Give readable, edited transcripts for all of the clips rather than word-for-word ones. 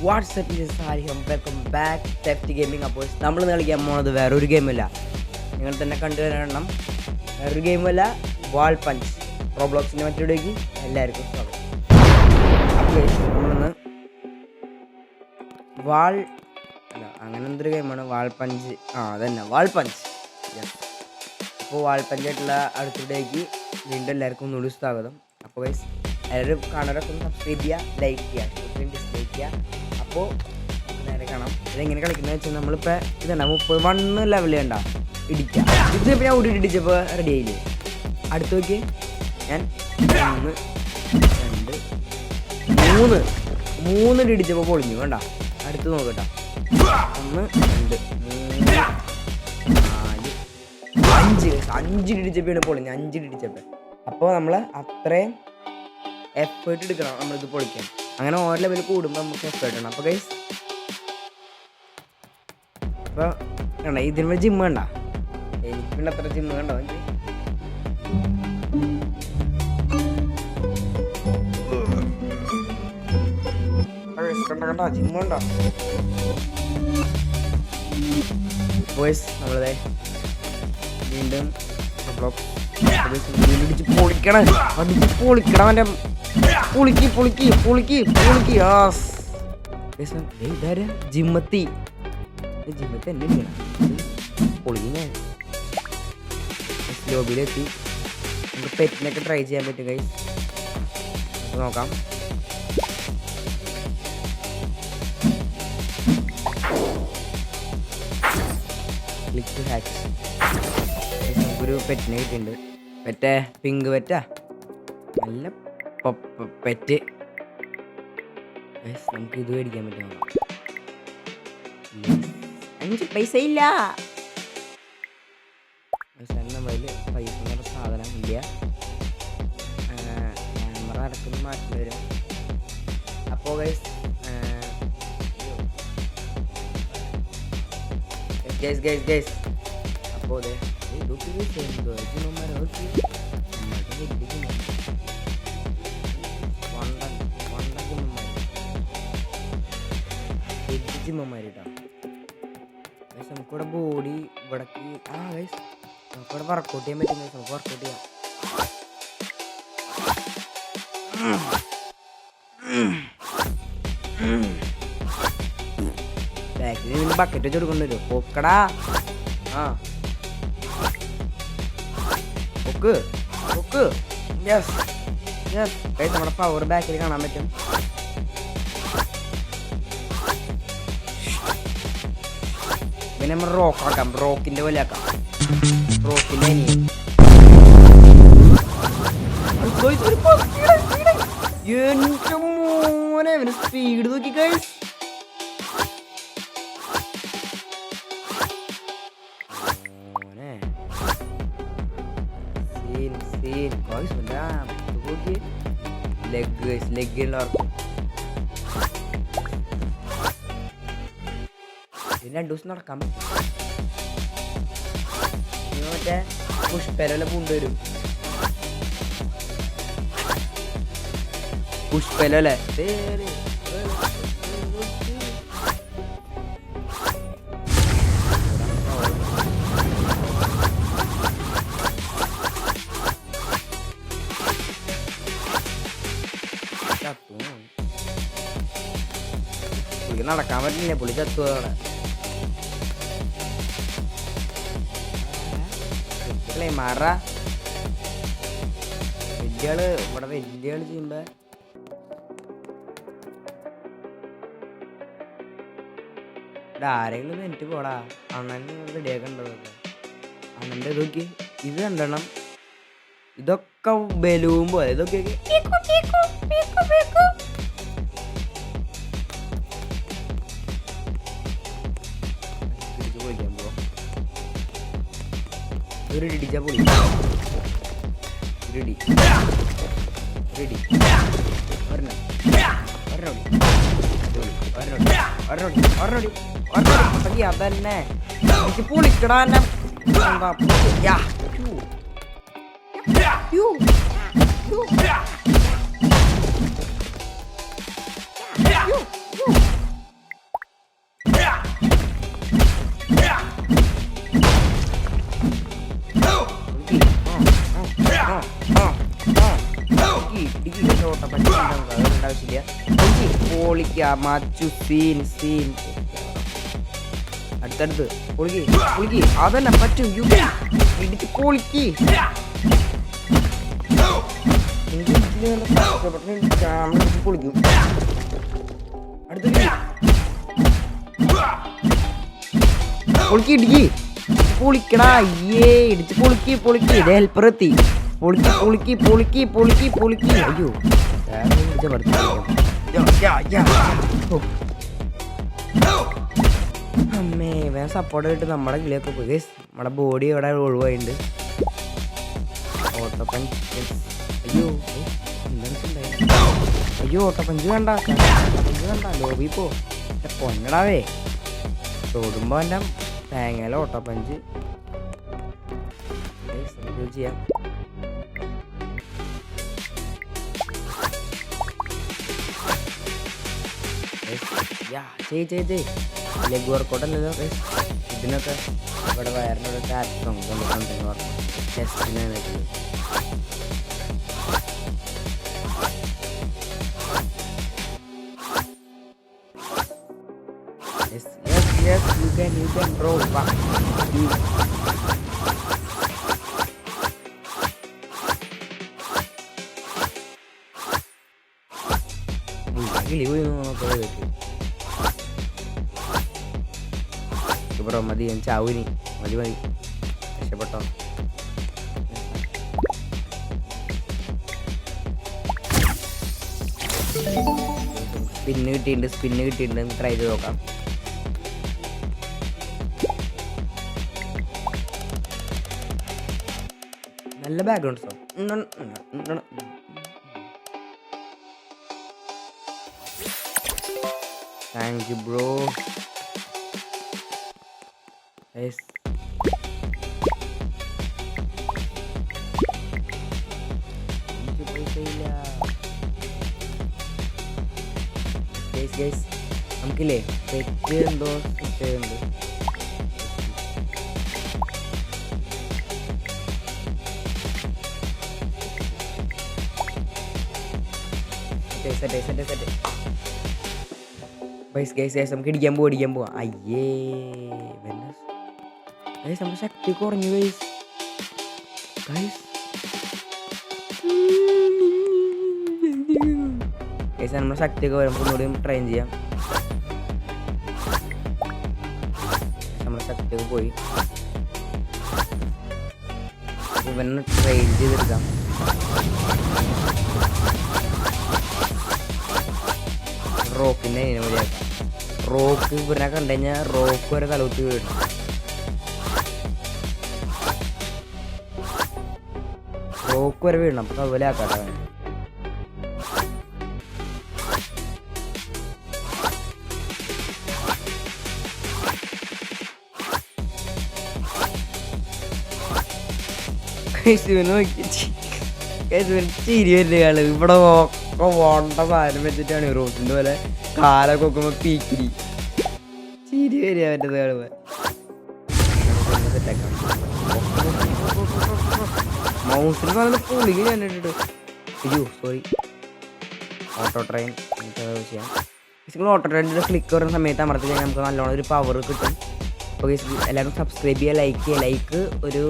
WhatsApp welcome back safety gaming. അപ്പോൾ നമ്മൾ കളിക്കാൻ പോകുന്നത് വേറൊരു ഗെയിമല്ല, നിങ്ങൾ തന്നെ കണ്ടുവരണം. വേറൊരു ഗെയിമല്ല, വാൾ പഞ്ച്. റോബ്ലോക്സിൻ്റെ മറ്റൊരുടേക്ക് എല്ലാവർക്കും സ്വാഗതം. അപ്പോൾ നമ്മളൊന്ന് വാൾ അല്ല അങ്ങനെ എന്തൊരു ഗെയിമാണ് വാൾ പഞ്ച്. അതന്നെ വാൾ പഞ്ച്. അപ്പോൾ വാൾ പഞ്ചായിട്ടുള്ള അടുത്തിടേക്ക് വീണ്ടും എല്ലാവർക്കും ഒന്നുകൂടി സ്വാഗതം. അപ്പോൾ ഗൈസ് എല്ലാവരും കാണാനൊക്കെ ഒന്ന് സബ്സ്ക്രൈബ് ചെയ്യുക, ലൈക്ക് ചെയ്യുക, ഡിസ്ലൈക്ക് ചെയ്യുക. അപ്പോൾ നേരെ കാണാം. ഇതെങ്ങനെ കളിക്കുന്നത് വെച്ചാൽ നമ്മളിപ്പോൾ ഇതുണ്ട 31 ലെവലിൽ ഉണ്ടാവും ഇടിക്കുക. ഇതിപ്പോൾ ഞാൻ ഒരു ഇടിച്ചപ്പോൾ റെഡി ആയില്ലേ. അടുത്ത് നോക്കി ഞാൻ 1 2 3 ഇടിച്ചപ്പോൾ പൊളിഞ്ഞു. വേണ്ട അടുത്ത് നോക്കട്ടോ. 1 2 3 4 5 ഇടിച്ചപ്പോഴാണ് പൊളിഞ്ഞു. 5 ഇടിച്ചപ്പോൾ. അപ്പോൾ നമ്മൾ അത്രയും എഫേർട്ട് എടുക്കണം നമ്മളിത് പൊളിക്കാൻ. അങ്ങനെ ഓരോ ലെവൽ കൂടുമ്പോൾ നമുക്ക് എഫേർട്ട് വേണം. അപ്പോൾ ഗൈസ് അപ്പോൾ കണ്ട ഇതിന് ജിമ്മ് കണ്ട, എനിക്ക് പിന്നെ അത്ര ജിമ്മ് കണ്ടോ എനിക്ക്. കണ്ട ജിമ്മ് കണ്ടോ ബോയ്സ്. നമ്മളതെ വീണ്ടും ഇടിച്ച് പൊളിക്കണം, അടിച്ച് പൊളിക്കണം. അവൻ്റെ പൊളിക്ക് ഇതാരാ ജിമ്മത്തി എന്നെ പൊളിഞ്ഞ ലോബിയിലെത്തി. നമുക്ക് പെറ്റിനൊക്കെ ട്രൈ ചെയ്യാൻ പറ്റും കൈ. നോക്കാം. Click to hack. നമുക്കൊരു പെറ്റിനെ കിട്ടിയിട്ടുണ്ട്. പെറ്റേ പിങ്ക് പെറ്റാ, നല്ല പെറ്റ്. നമുക്ക് ഇത് മേടിക്കാൻ പറ്റും. 5 പൈസ ഇല്ല. നമ്മളതിൽ പൈസ എന്നുള്ള സാധനം ഇല്ല. ക്യാമറ അടക്കുന്ന മാറ്റി വരും. അപ്പോൾ ഗൈസ് അപ്പോൾ അതെ ജിമ്മന്മാരിട്ടാ. നമുക്കിവിടെ ബോഡി ഇവിടേക്ക് നമുക്കിവിടെ വർക്കൗട്ട് ചെയ്യാൻ പറ്റും. നമുക്ക് വർക്കൗട്ട് ചെയ്യാം. ബാക്കിൽ നിന്ന് ബക്കറ്റ് വെച്ച് കൊടുക്കേണ്ടി വരും. പൊക്കടാ. പൊക്ക്. യെസ് നമ്മുടെ പവർ ബാക്കിൽ കാണാൻ പറ്റും. പിന്നെ നമ്മൾ റോക്കാക്കാം, റോക്കിന്റെ പോലെ ആക്കാം. റോക്കിന്റെ എന്റെ മോനെ സ്പീഡ് നോക്കി ഗൈസ്. ലെഗുള്ളവർക്ക് 2 ദിവസം നടക്കാൻ പറ്റും. മറ്റേ പുഷ്പല കൊണ്ടുവരും. പുഷ്പലല്ലേ പുള്ളിക്ക് നടക്കാൻ പറ്റില്ല. പുള്ളി ചത്തുവോടെ. മാറ വലിയാള് ഇവിടെ വലിയാള് ചെയ്യുമ്പോ ആരെങ്കിലും എനിക്ക് പോടാ. അണ്ണന് റെഡിയാക്കാൻ ഉണ്ടതൊക്കെ. അണ്ണൻ്റെ ഇതൊക്കെ ഇത് കണ്ടണം. ഇതൊക്കെ ബലൂൺ പോലെ. ഇതൊക്കെ ഒരു ഇടിച്ചാ പൊളി. റെഡി അതന്നെ എനിക്ക് പൊളിക്കടാ. പൊളിക്കുക മച്ചു സീൻ സീൻ. അടുത്തടുത്ത് പൊളിക്ക് അതന്നെ പറ്റും. ഇടിച്ച് പൊളിക്ക്. പൊളിക്കും. അടുത്ത പൊളിക്ക് ഇടിക്ക് പൊളിക്കടാ. ഇടിച്ച് പൊളിക്ക്. ഇത് ഹെൽപ്പർ എത്തി. പൊളിക്ക്. അയ്യോ അമ്മേ വേഗം സപ്പോർട്ട് ആയിട്ട് നമ്മുടെ കിളിയൊക്കെ പോയി. നമ്മുടെ ബോഡി ഇവിടെ ഒഴിവായിട്ടുണ്ട്. ഓട്ടപ്പഞ്ച്. അയ്യോ ഓട്ടപ്പഞ്ച് കണ്ട ലോബി പോ പൊന്നടാവേ. തൊടുമ്പോ എൻ്റെ തേങ്ങയിലെ ഓട്ടപ്പഞ്ച് ചെയ്യാം. ചെയ് ലെഗ് വർക്കൗട്ടല്ലല്ലോ ഇതിനൊക്കെ. ഇവിടെ വയറിനോട് ടാറ്റും കൊണ്ടുവന്നു പറഞ്ഞു ചെസ്റ്റിനെ. Yes, you can bro. Bro മതി ഞാൻ ചാവുനി. മതി രക്ഷപ്പെട്ടോ. സ്പിന്ന് കിട്ടിയിട്ടുണ്ട്. ട്രൈ ചെയ്ത് നോക്കാം. നല്ല background sound. Thank you bro. നമുക്കില്ലേ തെറ്റ് എന്തോ കിട്ടുന്നുണ്ട്. നമുക്ക് ഇടിക്കാൻ പോവാ. അയ്യേ നമ്മുടെ ശക്തി കുറഞ്ഞു നമ്മുടെ ശക്തിയൊക്കെ വരുമ്പോൾ ഒന്നുകൂടി ട്രെയിൻ ചെയ്യാം. നമ്മുടെ ശക്തിയൊക്കെ പോയി ഇവനെ ട്രെയിൻ ചെയ്തെടുക്കാം. റോക്കിൻ്റെ മതിയാക്കാം. റോക്ക് ഇവരെ കണ്ടു കഴിഞ്ഞാൽ റോക്ക് വരെ തലകുത്തി വീഴും. റോക്ക് വരെ വീഴണം. അപ്പം അതുപോലെ ആക്കാട്ടെ. ചിരി വരുന്ന കാള് ഇവിടെ പോണ്ട സാധനം വെച്ചിട്ടാണ് റോസിന്റെ പോലെ കാലൊക്കെ നോക്കുമ്പോ പീക്കിരി ചിരി വരിക പറ്റത് കാണുമ്പോ. മൗസിന് പറഞ്ഞ പൊളിക്ക് ഞാൻ ഇട്ടിട്ട്. അയ്യോ സോറി. ഓട്ടോ ട്രെയിൻ ചെയ്യാം. ഓട്ടോ ട്രെയിനിൻ്റെ ക്ലിക്ക് വരുന്ന സമയത്ത് അമർത്തി കഴിഞ്ഞാൽ നമുക്ക് നല്ലോണം ഒരു പവർ കിട്ടും. അപ്പോൾ എല്ലാവരും സബ്സ്ക്രൈബ് ചെയ്യുക, ലൈക്ക് ഒരു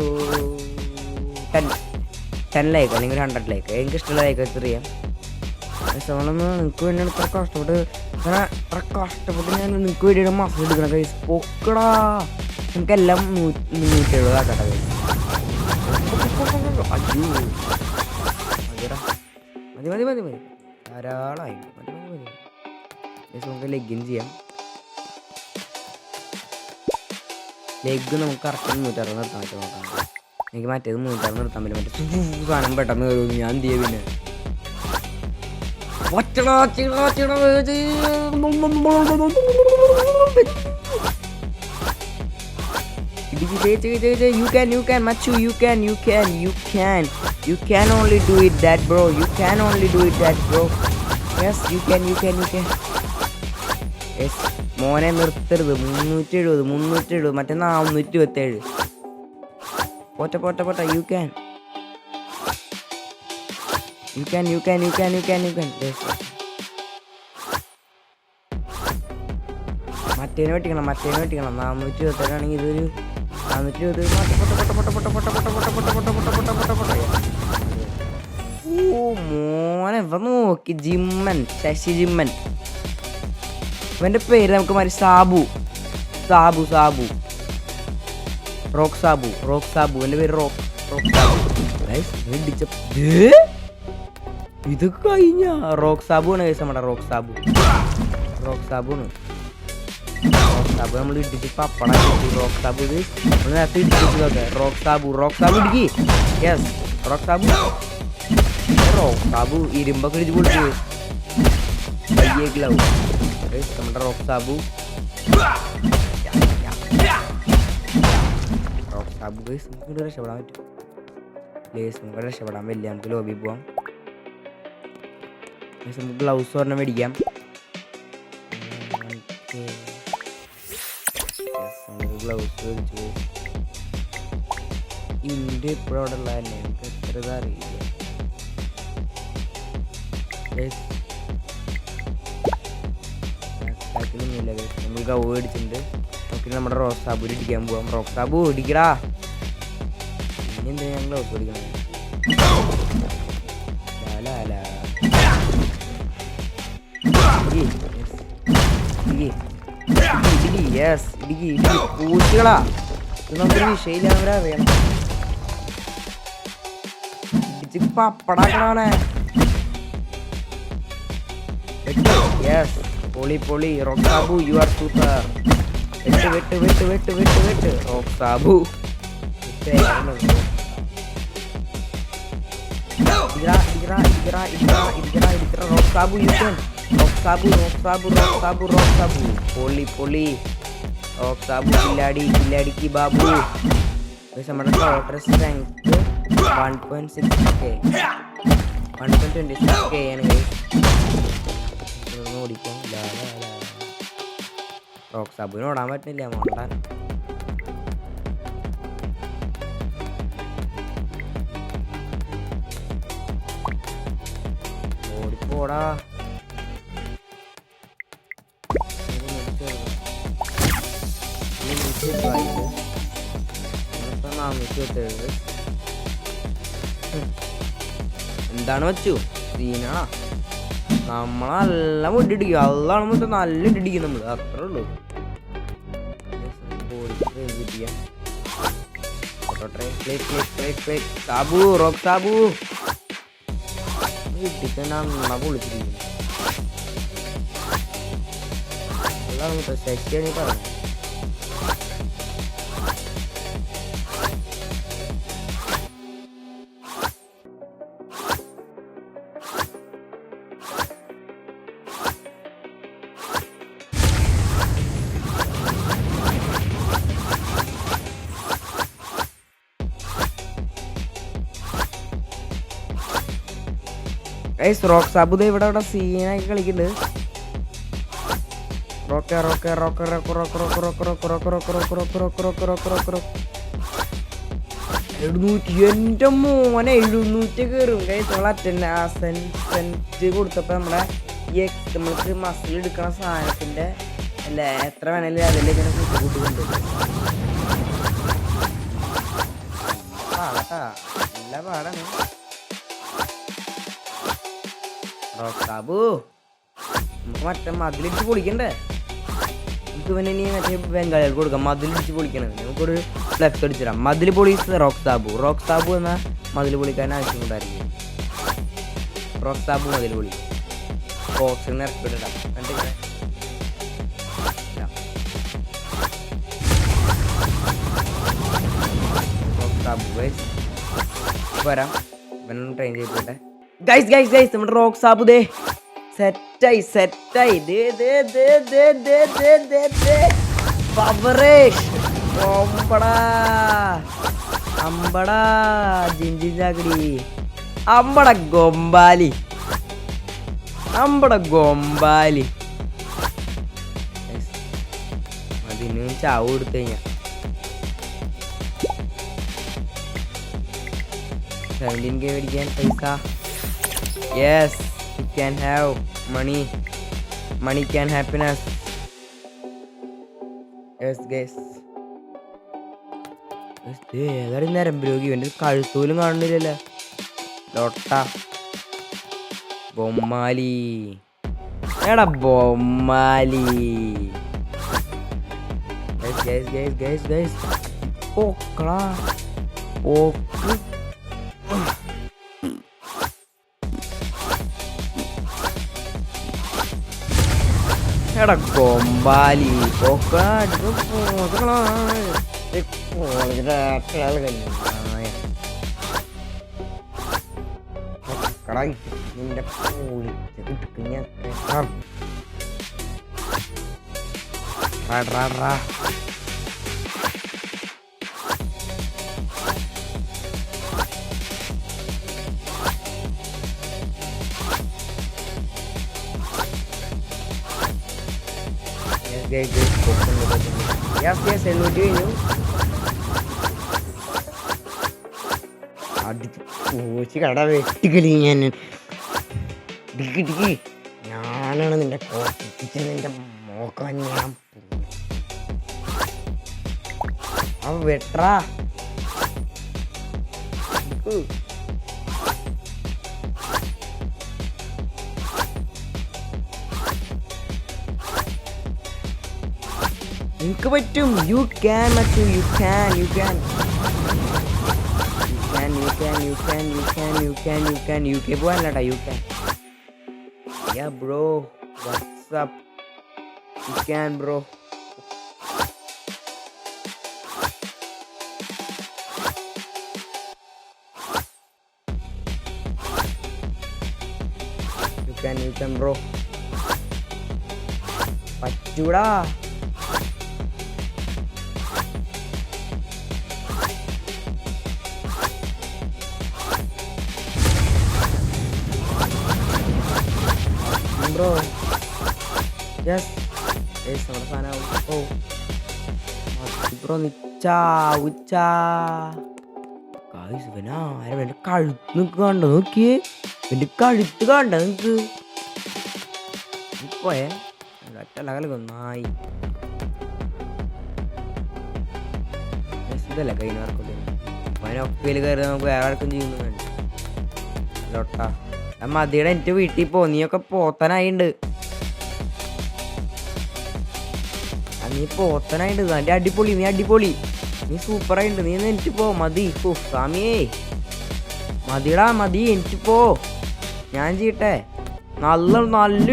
10 ലൈക്ക് അല്ലെങ്കിൽ 100 ലൈക്ക് എനിക്കിഷ്ടമുള്ള ലൈക്ക് വെച്ച് ചെയ്യാം. നിങ്ങൾക്ക് വേണ്ടിയാണ് ഇത്ര കഷ്ടപ്പെട്ട് ഞാൻ നിങ്ങൾക്ക് വേണ്ടിയിട്ട് മസിൽ എടുക്കണം. കൈസ് പൊക്കടാ. നിങ്ങൾക്കെല്ലാം 170 ആക്കട്ടെ. അയ്യോ മതി ധാരാളമായി. മതി നമുക്ക് ലെഗിന് ചെയ്യാം. ലെഗ് നമുക്ക് കറക്റ്റ് 160 നിർത്താൻ പറ്റും. നോക്കാം. എനിക്ക് മറ്റേത് 160 നിർത്താൻ പറ്റും. മറ്റേ സാധനം പെട്ടെന്ന് കയറും. ഞാൻ എന്ത് ചെയ്യും പിന്നെ You can Machu, you can only do it that bro. Yes, you can. Yes, മോനെ നിർത്തരുത്. 370 മറ്റേ 427. പോട്ടെ. You can. Yes. മറ്റേനെ വെട്ടിക്കണം 427 ഇതൊരു 420. ഓ മോനെ ഇവ നോക്കി ജിമ്മൻ, ശശി ജിമ്മൻ. ഇവന്റെ പേര് നമുക്ക് മാറി സാബു. റോക്ക് സാബു എന്റെ പേര് റോക്ക് സാബു. ഇത് കഴിഞ്ഞ റോക്ക് സാബു ആണ് കേസ്. നമ്മുടെ റോക്ക് സാബു നമ്മൾ ഇടിച്ച് പപ്പട റോക്ക് സാബു. ഇത് നമ്മൾ നേരത്തെ ഇടിച്ചിട്ടൊക്കെ rock Sabu Idukki. Yes rock Sabu ഇരുമ്പൊക്കെ ഇടിച്ച് പൊളിച്ചു കയ്യേക്കിലാവും. നമ്മുടെ റോക്ക് സാബു ഗൈസ് നമുക്ക് രക്ഷപ്പെടാൻ പറ്റും. നമുക്ക് രക്ഷപ്പെടാൻ വലിയ നമുക്ക് ലോബി പോവാം. നമുക്ക് ഗ്ലൗസ് ഒരെണ്ണം മേടിക്കാം. ഗ്ലൗസ് മേടിച്ചു. ഇന്ത്യ ഇപ്പോഴും അവിടെ ഉള്ളതല്ലേ, എനിക്ക് എത്ര ഇതറിയില്ല. നമ്മൾ ഗൗ മേടിച്ചിട്ടുണ്ട്. നമുക്ക് നമ്മുടെ റോക്ക് സാബു ഇടിക്കാൻ പോവാം. റോക്ക് സാബു ഇടിക്കടാ. ഇനി എന്താ ഞാൻ ഗ്ലൗസ് മേടിക്കണം. പൂച്ചകളാ ഇത് നമുക്കൊരു വിഷയില്ലാവരറിയണം. ഇടിച്ച് പപ്പടാക്കണേ. പൊളി rock Sabu you are super. വെട്ട് rock Sabu. Rock Sabu you can. Rock Sabu പൊളി റോക്ക് സാബു കില്ലാടിക്ക് ബാബു. നമ്മുടെ ടോട്ടൽ സ്ട്രെങ്ത് 1.6K 1.26K ആണ്. ഓടിക്കാം. റോക്ക് സാബുവിന് ഓടാൻ പറ്റില്ല. മോണ്ടാൻ ഓടിപ്പോടാ. എന്താണ് വെച്ചു സീനാ. നമ്മളെല്ലാം ഇടിടിക്കുക. അതാണ് മൊത്തം നല്ല ഇടിടിക്കും നമ്മൾ. അത്രേ ഉള്ളൂ. സാബു റോക്ക് സാബു ഇടിക്കണ പൊളിച്ചിരിക്കുന്നു. അതാണ് മൊത്തം സെറ്റാണ് പറഞ്ഞു. റോക്ക് സാബു ഇവിടെ സീനാക്കി കളിക്കുന്നുണ്ട്. എന്റെ മോനെ 700 കയറും. അറ്റൻഡ് കൊടുത്തപ്പോ നമ്മളെ നമ്മൾക്ക് മസിൽ എടുക്കണ സാധനത്തിന്റെ അല്ലെ എത്ര വേണേലും അതിലേക്ക് കൂട്ടിക്കൊണ്ട് നല്ല പാടാണ്. റോക്ക് സാബു നമുക്ക് മറ്റേ മതിലിടിച്ച് പൊളിക്കണ്ടേ. നമുക്ക് പിന്നെ ഇനി മറ്റേ ബംഗാളികൾക്ക് കൊടുക്കാം. മതിലിടിച്ച് പൊളിക്കണത് നമുക്കൊരു ഫ്ലെക്സ് അടിച്ചിടാം. മതിൽ പൊളിസ് റോക്ക് സാബു എന്ന മതിൽ പൊളിക്കാൻ ആവശ്യമുണ്ടായിരിക്കും. റോക്ക് സാബു മതിൽ പൊളി ബോക്സിന് ഇറക്കിയിടാം. കണ്ടില്ലേ റോക്ക് സാബു വരാം. ഇവനൊന്ന് ട്രെയിൻ ചെയ്തിട്ടെ. ഗൈസ് നമ്മുടെ റോക്ക് സാബു ദേ സെറ്റായി അമ്പടാ ജിഞ്ചിഞ്ചാക്കടി അമ്പട ഗൊമ്പാലി അതിന് ചാവ് കൊടുത്തു കഴിഞ്ഞാ 17K മേടിക്കാൻ പൈസ. Yes, you can have money can happiness. ഏതായാലും നരമ്പ് രോഗി ഇവൻ്റെ കഴുത്തോലും കാണുന്നില്ലല്ലോ. ലൊട്ട ബൊമ്മാലി എടാ ബൊമ്മാലി. പോക്കളാ പോക്ക്. എടാ കൊമ്പാലി പോക്കളാ നിന്റെ അടിച്ച് കട വെട്ടിക്കളി ഞാൻ. ഡിക്കി ഞാനാണ് നിന്റെ കോപ്പിച്ച് നിന്റെ മോക്കാൻ ഞാൻ വെട്രാ. നിനക്ക് പറ്റും. യു ക്യാൻ മച്ചു. യു ക്യാൻ യു കെ പോകാനല്ലട്ടാ. You can. Ya bro WhatsApp. You can bro. You can bro. പറ്റൂടാ. ബ്രോ യെസ് നമ്മുടെ സാധനം. ഓ ബ്രോ നിച്ചാ ഉച്ചാ എൻ്റെ കഴുത്ത് നിനക്ക് കണ്ടോ? നോക്കിയേ എൻ്റെ കഴുത്ത് കണ്ട നിനക്ക്. പോയേ ഒറ്റ നായി ഇതല്ലേ കൈനാർക്കൊക്കെ അവനൊപ്പയിൽ കയറി നമുക്ക് വേറെ ആർക്കും ചെയ്യുന്നു വേണ്ട. ലോട്ടാ മതിയുടെ എൻ്റെ വീട്ടിൽ പോ. നീയൊക്കെ പോത്തനായിണ്ട്. നീ പോത്തനായിണ്ട്. എൻ്റെ അടിപൊളി. നീ അടിപൊളി. നീ സൂപ്പറായിണ്ട്. നീ എനിക്ക് പോ. മതി സ്വാമിയേ മതിടാ മതി. എനിക്ക് പോ. ഞാൻ ചെയ്യട്ടെ. നല്ല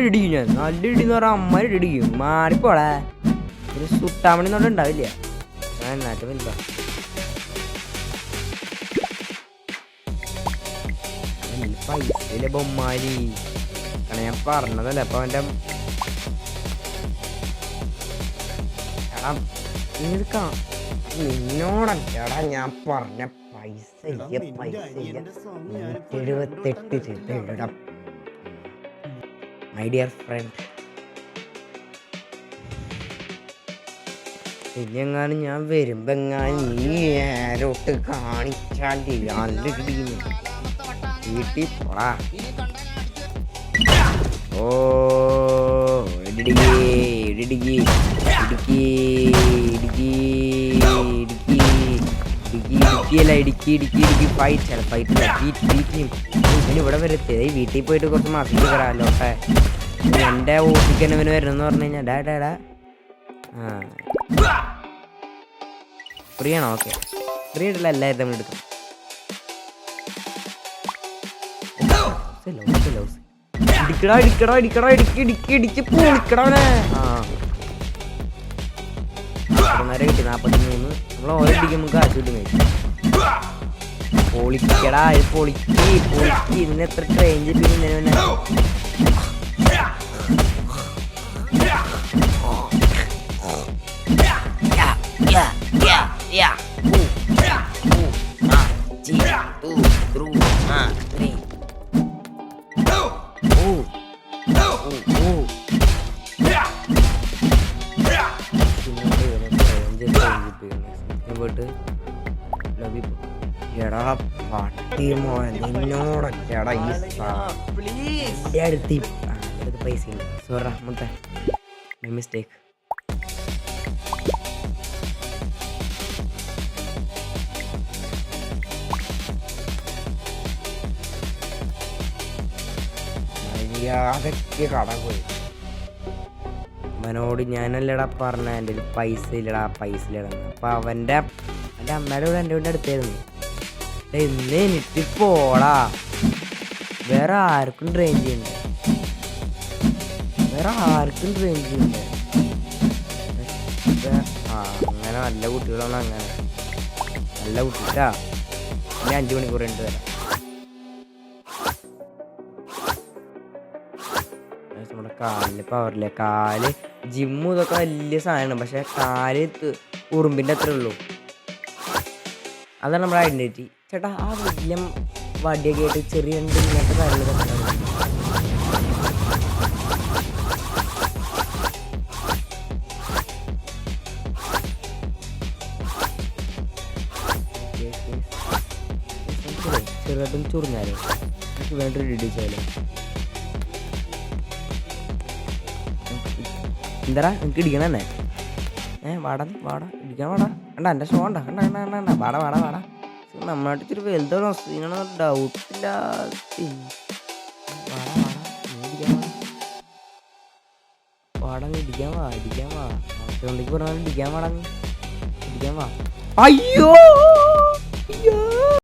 ഇടിക്കും ഞാൻ. നല്ല ഇടിന്ന് പറഞ്ഞാൽ അമ്മ ഇടിക്കും. മാറിപ്പോളെ. ഒരു സുട്ടാമണി എന്നോട് ഉണ്ടാവില്ല. ഞാൻ എന്നാട്ട് വലുതാ. പൈസയിലെ ബൊമ്മാലി കാരണം ഞാൻ പറഞ്ഞതല്ലേ. അപ്പൊ അവൻ്റെ നിന്നോടല്ലടാ ഞാൻ പറഞ്ഞ പൈസ 178 രൂപ. മൈ ഡിയർ ഫ്രണ്ട്, ഇനിയെങ്ങാനും ഞാൻ വരുമ്പോ എങ്ങാനും നീ നേരോട്ട് കാണിച്ചാൽ നല്ല കിടിക്കുന്നു. വീട്ടിൽ പോടാ. ഓ ഇടുക്കി ഇടുക്കി ഇടുക്കി ഇടുക്കി ഇടുക്കി ഇടുക്കി ഇടുക്കിയല്ല ഇടുക്കി ഇടുക്കി ഇടുക്കി ഫൈറ്റ് ഫൈറ്റില്ല ബീറ്റ് ഇവിടെ വരത്തെ. വീട്ടിൽ പോയിട്ട് കുറച്ച് മാസം കയറാലോട്ടെ. എൻ്റെ ഓഫീസിൽ തന്നെ ഇവന് വരണമെന്ന് പറഞ്ഞു കഴിഞ്ഞാൽ ഡാ ഫ്രീ ആണോ? ഓക്കെ ഫ്രീ ആയിട്ടല്ല എല്ലാവരും നമ്മൾ എടുക്കാം. ഇടിക്കടാ ഇടിക്കടാ ഇടിക്കടാ ഇടുക്കി ഇടുക്കി ഇടിച്ച് പൊളിക്കടാവനെ. നേരെ കിട്ടി 43. നമ്മൾ ഓരോ ഇടിക്കുമ്പോൾ കാശ് കിട്ടും. പൊളിക്കടാ പൊളിക്ക് പൊളിക്ക്. ഇതിന് എത്ര ട്രെയിൻ ചെയ്തിട്ട് എടാ പട്ടി മോൻ നിന്നോടൊക്കെടാ ഈ അടുത്ത് പൈസ ഇല്ല. സോറാ മുത്ത മൈ മിസ്റ്റേക്ക്. അതൊക്കെ കട പോയി. അവനോട് ഞാനല്ലടാ പറഞ്ഞ എൻ്റെ ഒരു പൈസ ഇല്ലടാ പൈസ ഇല്ലടാ. അപ്പം എൻ്റെ അമ്മയുടെ കൂടെ എൻ്റെ വീടിൻ്റെ അടുത്തായിരുന്നു. എന്ന് എനിക്ക് പോടാ, വേറെ ആർക്കും ട്രെയിൻ ചെയ്യണ്ടേ, വേറെ ആർക്കും ട്രെയിൻ ചെയ്യണ്ടേ. അങ്ങനെ നല്ല കുട്ടികളാണ്, അങ്ങനെ നല്ല കുട്ടിക്കാ. ഇനി 5 മണിക്കൂർ കഴിഞ്ഞിട്ട് വരാം. നമ്മുടെ കാലിന് പവറില്ല. കാല് ജിമ്മും ഇതൊക്കെ വലിയ സാധനമാണ്, പക്ഷെ കാല് ഉറുമ്പിൻ്റെ അത്രേ ഉള്ളൂ. അതാണ് നമ്മുടെ ഐഡൻറ്റിറ്റി. ചേട്ടാ ആ വലിയ വടിയൊക്കെ ആയിട്ട് ചെറിയ ഇങ്ങനത്തെ കാര്യങ്ങളൊക്കെ ചെറുതായിട്ടും ചൊറിഞ്ഞാലോ, എനിക്ക് വേണ്ടൊരു ഇടിച്ചാലോ. എന്താടാ എനിക്ക് ഇടിക്കണം തന്നെ? വാടാ ഇടിക്കാൻ വാടാ. കണ്ട എൻ്റെ ഷോ കണ്ട കണ്ട കണ്ട കണ്ട കണ്ട വാടാ വാടാ വാടാ. നമ്മളായിട്ട് ഇച്ചിരി വലുതാണോ സീനാണോ ഡൗട്ടില്ല. വാടാ വാടാ വാടാ നീ ഇടിക്കാൻ വാ പറഞ്ഞാൽ ഇടിക്കാൻ വാടാ നീ ഇടിക്കാൻ വാ. അയ്യോ അയ്യോ